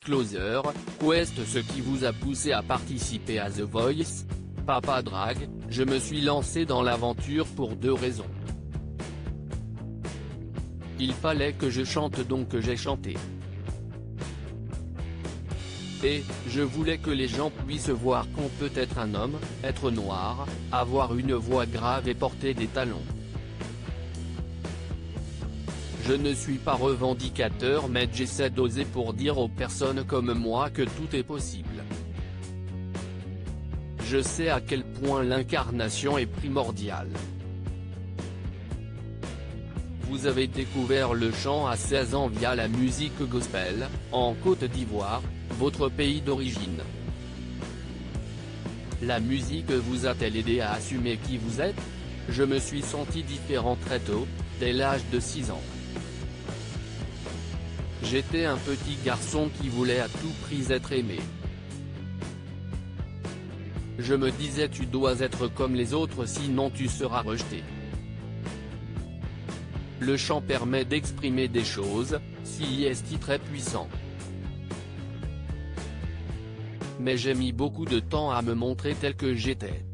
Disclosure, Quest. Ce qui vous a poussé à participer à The Voice? Papa Drag, je me suis lancé dans l'aventure pour 2 raisons. Il fallait que je chante, donc j'ai chanté. Et, je voulais que les gens puissent voir qu'on peut être un homme, être noir, avoir une voix grave et porter des talons. Je ne suis pas revendicateur, mais j'essaie d'oser pour dire aux personnes comme moi que tout est possible. Je sais à quel point l'incarnation est primordiale. Vous avez découvert le chant à 16 ans via la musique gospel, en Côte d'Ivoire, votre pays d'origine. La musique vous a-t-elle aidé à assumer qui vous êtes? Je me suis senti différent très tôt, dès l'âge de 6 ans. J'étais un petit garçon qui voulait à tout prix être aimé. Je me disais, tu dois être comme les autres sinon tu seras rejeté. Le chant permet d'exprimer des choses, si est très puissant. Mais j'ai mis beaucoup de temps à me montrer tel que j'étais.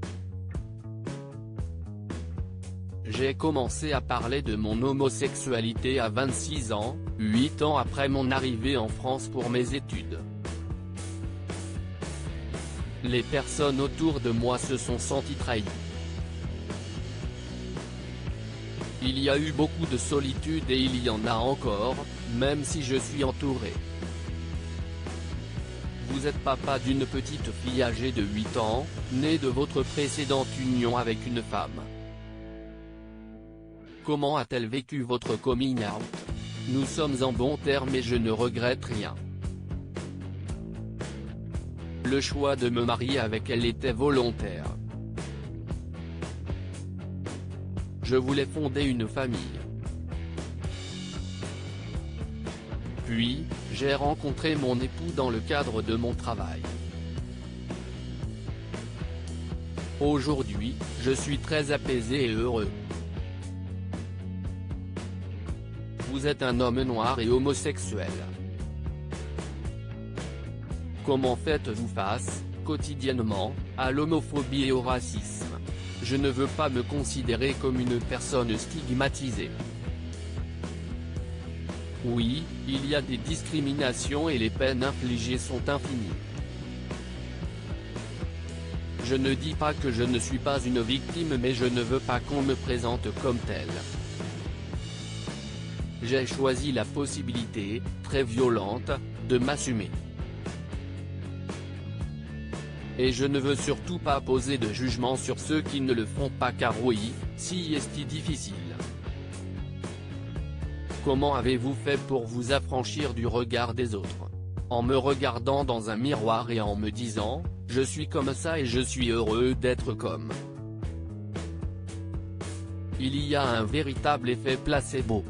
J'ai commencé à parler de mon homosexualité à 26 ans, 8 ans après mon arrivée en France pour mes études. Les personnes autour de moi se sont senties trahies. Il y a eu beaucoup de solitude et il y en a encore, même si je suis entouré. Vous êtes papa d'une petite fille âgée de 8 ans, née de votre précédente union avec une femme. Comment a-t-elle vécu votre coming out? Nous sommes en bons termes et je ne regrette rien. Le choix de me marier avec elle était volontaire. Je voulais fonder une famille. Puis, j'ai rencontré mon époux dans le cadre de mon travail. Aujourd'hui, je suis très apaisé et heureux. Vous êtes un homme noir et homosexuel. Comment faites-vous face, quotidiennement, à l'homophobie et au racisme? Je ne veux pas me considérer comme une personne stigmatisée. Oui, il y a des discriminations et les peines infligées sont infinies. Je ne dis pas que je ne suis pas une victime, mais je ne veux pas qu'on me présente comme telle. J'ai choisi la possibilité, très violente, de m'assumer. Et je ne veux surtout pas poser de jugement sur ceux qui ne le font pas, car oui, si est difficile. Comment avez-vous fait pour vous affranchir du regard des autres? En me regardant dans un miroir et en me disant, je suis comme ça et je suis heureux d'être comme. Il y a un véritable effet placebo.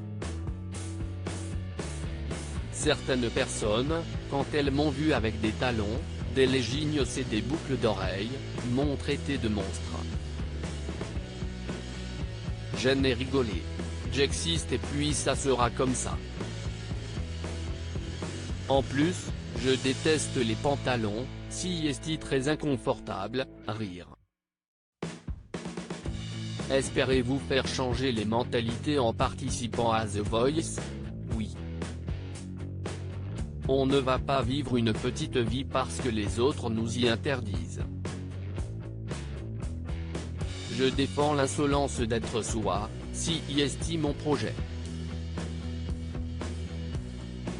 Certaines personnes, quand elles m'ont vu avec des talons, des leggings et des boucles d'oreilles, m'ont traité de monstre. Je n'ai rigolé. J'existe et puis ça sera comme ça. En plus, je déteste les pantalons, si est très inconfortable, rire. Espérez-vous faire changer les mentalités en participant à The Voice? Oui. On ne va pas vivre une petite vie parce que les autres nous y interdisent. Je défends l'insolence d'être soi, si est mon projet.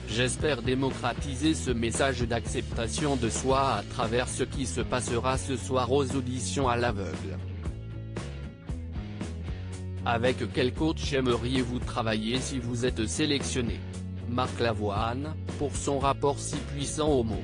J'espère démocratiser ce message d'acceptation de soi à travers ce qui se passera ce soir aux auditions à l'aveugle. Avec quel coach aimeriez-vous travailler si vous êtes sélectionné? Marc Lavoine, pour son rapport si puissant aux mots.